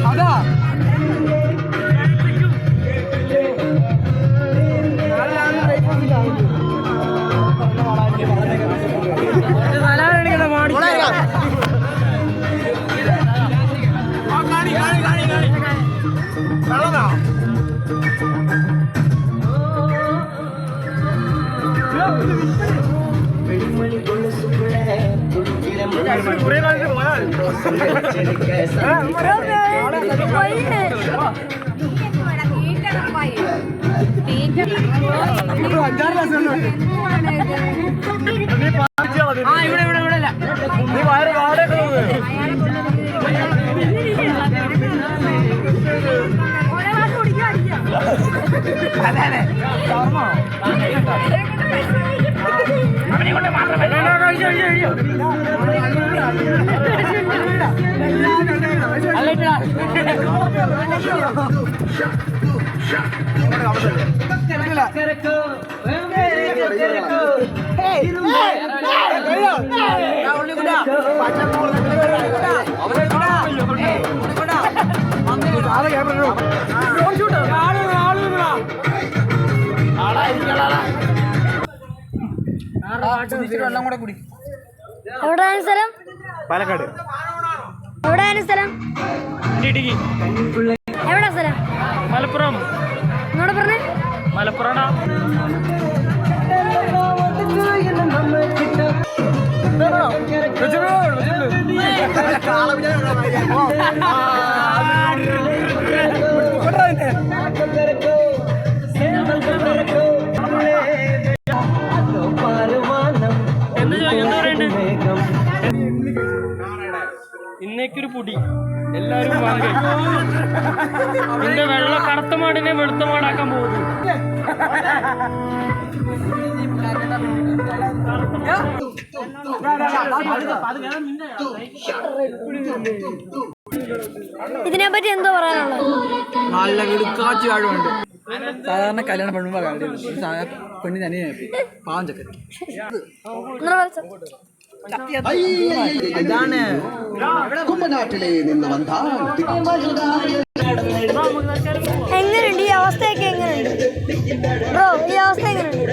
അതാ എവിടെയാണ് സ്ഥലം? പാലക്കാട്. എവിടെയാണ് സ്ഥലം? എവിടാ സ്ഥലം? മലപ്പുറം. എന്നോട് പറഞ്ഞേ. മലപ്പുറം. ഇന്നേക്കൊരു പൊടി എല്ലാരും വാങ്ങി. നിന്റെ വെള്ള കറുത്ത മാടിനെ വെളുത്ത മാടാക്കാൻ പോകുന്നു. ഇതിനെപ്പറ്റി എന്തോ പറയാനുള്ളത്? നല്ല കിടുക്കാച്ചി ആഴുമുണ്ട്. സാധാരണ കല്യാണ പെണ്ണുമ്പോ പെണ്ണി തന്നെ പാവം ചക്കൻ. ഇതാണ് കുമ്പനാട്ടിലെ നിന്ന് എങ്ങനെയുണ്ട് ഈ അവസ്ഥയൊക്കെ? എങ്ങനെയുണ്ട് ബ്രോ ഈ അവസ്ഥ? എങ്ങനെയുണ്ട്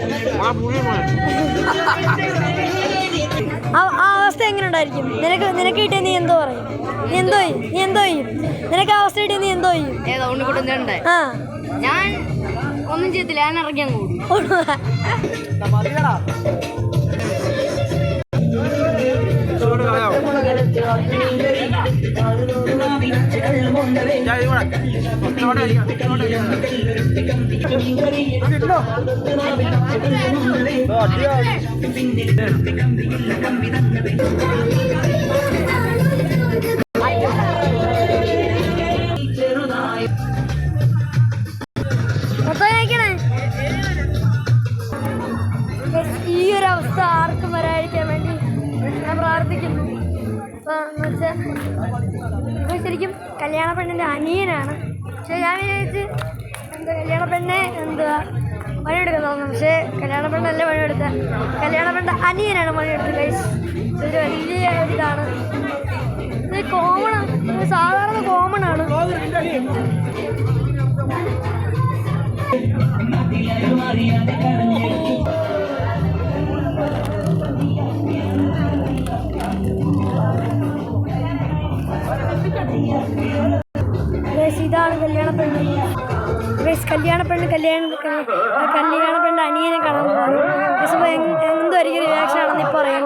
ആ അവസ്ഥ? എങ്ങനെ ഉണ്ടായിരിക്കും? നിനക്ക് കിട്ടിയ നീ എന്തോ പറയും? നീ എന്തോ ചെയ്യും? നിനക്ക് ആ അവസ്ഥ കിട്ടിയ നീ എന്തോ ചെയ്യും? ആ ഞാൻ ഒന്നും ചെയ്തില്ല, ഞാൻ ഇറങ്ങിയാൽ കൂടും. ഈ ഒരു അവസ്ഥ ആർക്കും വരാതിരിക്കാൻ വേണ്ടി ഞാൻ പ്രാർത്ഥിക്കുന്നു. ഇത് ശരിക്കും കല്യാണ പെണ്ണിൻ്റെ അനിയനാണ്. പക്ഷെ ഞാൻ വിചാരിച്ച് കല്യാണ പെണ്ണെ പണിയെടുക്കാൻ തോന്നുന്നു. പക്ഷേ കല്യാണ പെണ്ണല്ലേ പണിയെടുത്ത, കല്യാണ പെണ്ണിൻ്റെ അനിയനാണ് പണിയെടുത്തത്. ഗൈസ് ഇതൊരു വലിയ ഇതാണ്. ഇത് കോമണാണ്, സാധാരണ കോമണാണ്. ഇതാണ് കല്യാണ പെണ്ണ്. കല്യാണ പെണ്ണിൻ്റെ അനിയനെ കാണാൻ പോകുന്നു. എന്തായിരിക്കും റിയാക്ഷൻ ആണെന്ന് ഇപ്പോൾ അറിയാം.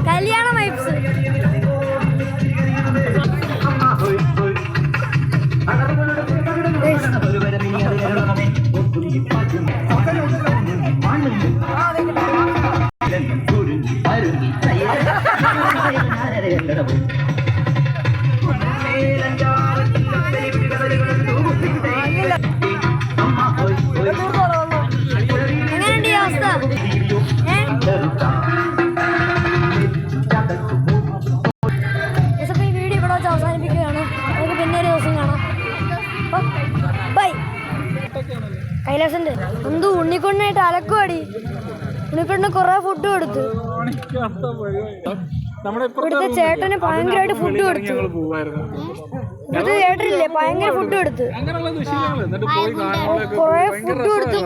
കല്യാണ വൈബ്സ്. എങ്ങനെയുണ്ട് ഈ അവസ്ഥ? ഈ വീഡിയോ ഇവിടെ വെച്ച് അവസാനിപ്പിക്കുകയാണ്. നമുക്ക് പിന്നെ ഒരു ദിവസം കാണാം. ബൈ. കൈലാസന്റെ എന്തോ ഉണ്ണിക്കൊണ്ടായിട്ട് അലക്കുവാടി. ഉണ്ണിക്കൊണ്ടിന് കുറെ ഫുഡ് കൊടുത്തു. ഇവിടുത്തെ ചേട്ടന് ഭയങ്കരമായിട്ട് ഫുഡ് കൊടുത്തു. ഇവിടുത്തെ ചേട്ടനില്ലേ ഭയങ്കര ഫുഡ് കൊടുത്തു. കുറെ ഫുഡ് കൊടുത്തു.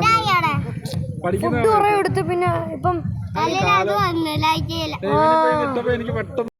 ഫുഡ് കുറെ കൊടുത്തു. പിന്നെ ഇപ്പം ലൈക്ക് ചെയ്യില്ല.